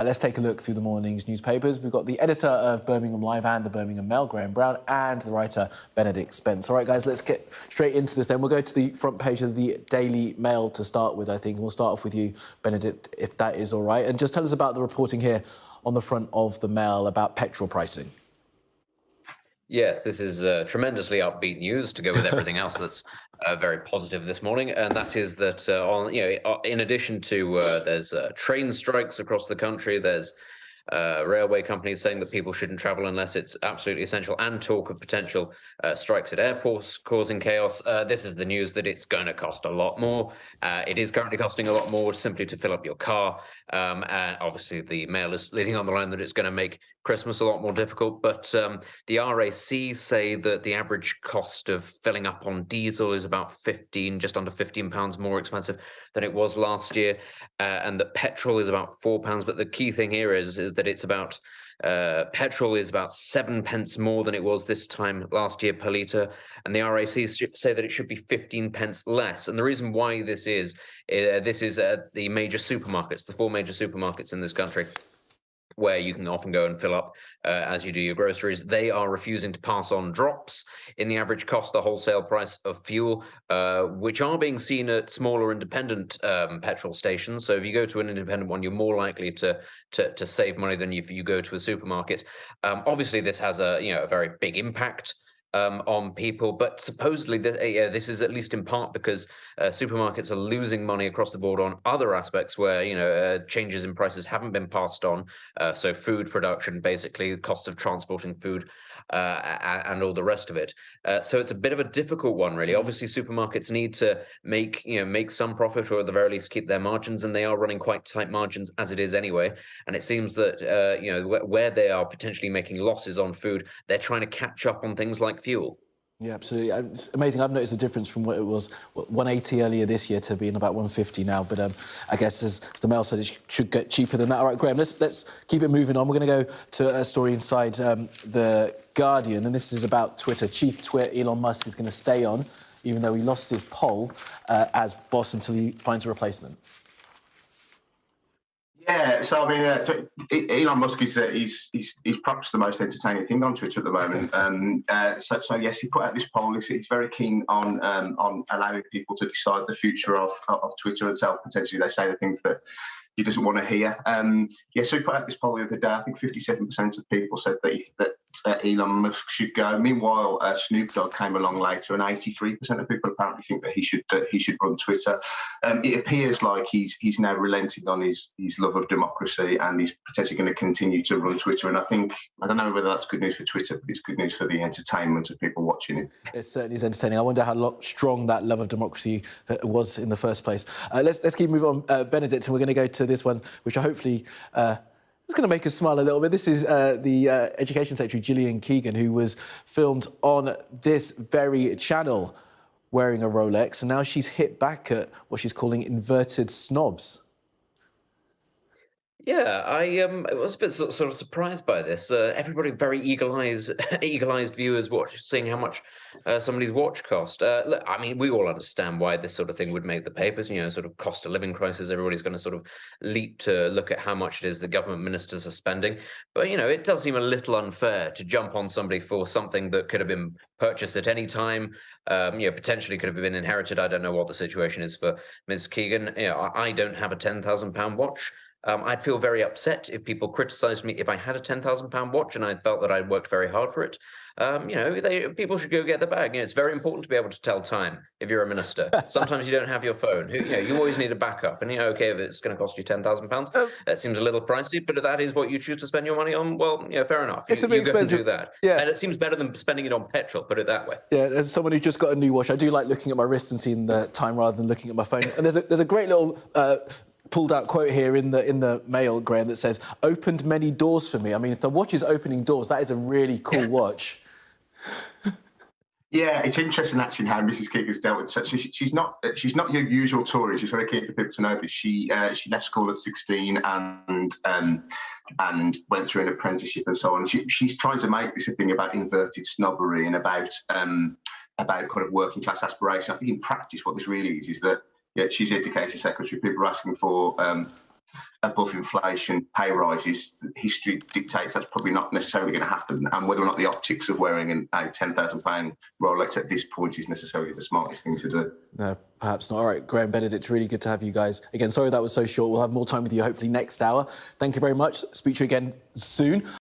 Let's take a look through the morning's newspapers. We've got the editor of Birmingham Live and the Birmingham Mail, Graham Brown, and the writer, Benedict Spence. All right, guys, let's get straight into this then. We'll go to the front page of the Daily Mail to start with, I think. And we'll start off with you, Benedict, if that is all right. And just tell us about the reporting here on the front of the Mail about petrol pricing. Yes, this is tremendously upbeat news to go with everything else that's very positive this morning, and that is that in addition to there's train strikes across the country, there's railway companies saying that people shouldn't travel unless it's absolutely essential, and talk of potential strikes at airports causing chaos. This is the news that it's going to cost a lot more. It is currently costing a lot more simply to fill up your car. And obviously, the Mail is leading on the line that it's going to make Christmas a lot more difficult. But the RAC say that the average cost of filling up on diesel is about just under £15 more expensive than it was last year, and that petrol is about £4. But the key thing here is that it's about petrol is about 7 pence more than it was this time last year per litre, and the RAC say that it should be 15 pence less. And the reason why this is the major supermarkets, the four major supermarkets in this country, where you can often go and fill up as you do your groceries. They are refusing to pass on drops in the average cost, the wholesale price of fuel, which are being seen at smaller independent petrol stations. So if you go to an independent one, you're more likely to save money than if you go to a supermarket. Obviously, this has a very big impact on people, but supposedly this is at least in part because supermarkets are losing money across the board on other aspects where changes in prices haven't been passed on. So food production, basically, the cost of transporting food, and all the rest of it. So it's a bit of a difficult one, really. Obviously, supermarkets need to make some profit, or at the very least keep their margins, and they are running quite tight margins as it is anyway. And it seems that where they are potentially making losses on food, they're trying to catch up on things like fuel. Yeah, absolutely. It's amazing. I've noticed a difference from what it was 180 earlier this year to being about 150 now. But I guess, as the Mail said, it should get cheaper than that. All right, Graham, let's keep it moving on. We're going to go to a story inside The Guardian, and this is about Twitter. Chief Twit Elon Musk is going to stay on, even though he lost his poll as boss, until he finds a replacement. Yeah, so I mean, Elon Musk is perhaps the most entertaining thing on Twitter at the moment. So yes, he put out this poll. He's very keen on allowing people to decide the future of Twitter and potentially they say the things that he doesn't want to hear. So he put out this poll the other day. I think 57% of people said that Elon Musk should go. Meanwhile, Snoop Dogg came along later, and 83% of people apparently think that he should run Twitter. It appears like he's now relenting on his love of democracy, and he's potentially going to continue to run Twitter. And I don't know whether that's good news for Twitter, but it's good news for the entertainment of people watching it. It certainly is entertaining. I wonder how strong that love of democracy was in the first place. Let's keep moving on, Benedict, and we're going to go to this one, which I hopefully it's going to make us smile a little bit. This is the Education Secretary, Gillian Keegan, who was filmed on this very channel wearing a Rolex, and now she's hit back at what she's calling inverted snobs. Yeah, I was a bit sort of surprised by this. Everybody, very eagle-eyed viewers seeing how much somebody's watch cost. Look, I mean, we all understand why this sort of thing would make the papers. Sort of cost of living crisis. Everybody's going to sort of leap to look at how much it is the government ministers are spending. But it does seem a little unfair to jump on somebody for something that could have been purchased at any time. Potentially could have been inherited. I don't know what the situation is for Ms. Keegan. I don't have a £10,000 watch. I'd feel very upset if people criticised me if I had a £10,000 watch and I felt that I'd worked very hard for it. People should go get the bag. It's very important to be able to tell time if you're a minister. Sometimes you don't have your phone. You always need a backup. And okay, if it's going to cost you £10,000, that seems a little pricey. But if that is what you choose to spend your money on, well, fair enough. It's a bit expensive. Do that. Yeah, and it seems better than spending it on petrol. Put it that way. Yeah, as someone who just got a new watch, I do like looking at my wrist and seeing the time rather than looking at my phone. And there's a great little pulled out quote here in the Mail, Graham, that says, "Opened many doors for me." I mean, if the watch is opening doors, that is a really cool watch. Yeah, it's interesting actually how Mrs. Keegan's dealt with it. So she's not your usual Tory. She's very keen for people to know that she left school at 16 and went through an apprenticeship and so on. She's trying to make this a thing about inverted snobbery and about kind of working class aspiration. I think in practice what this really is that she's Education Secretary. People are asking for above inflation pay rises, history dictates that's probably not necessarily going to happen. And whether or not the optics of wearing a £10,000 Rolex at this point is necessarily the smartest thing to do. No, perhaps not. All right, Graham, Benedict, really good to have you guys. Again, sorry that was so short. We'll have more time with you hopefully next hour. Thank you very much. Speak to you again soon.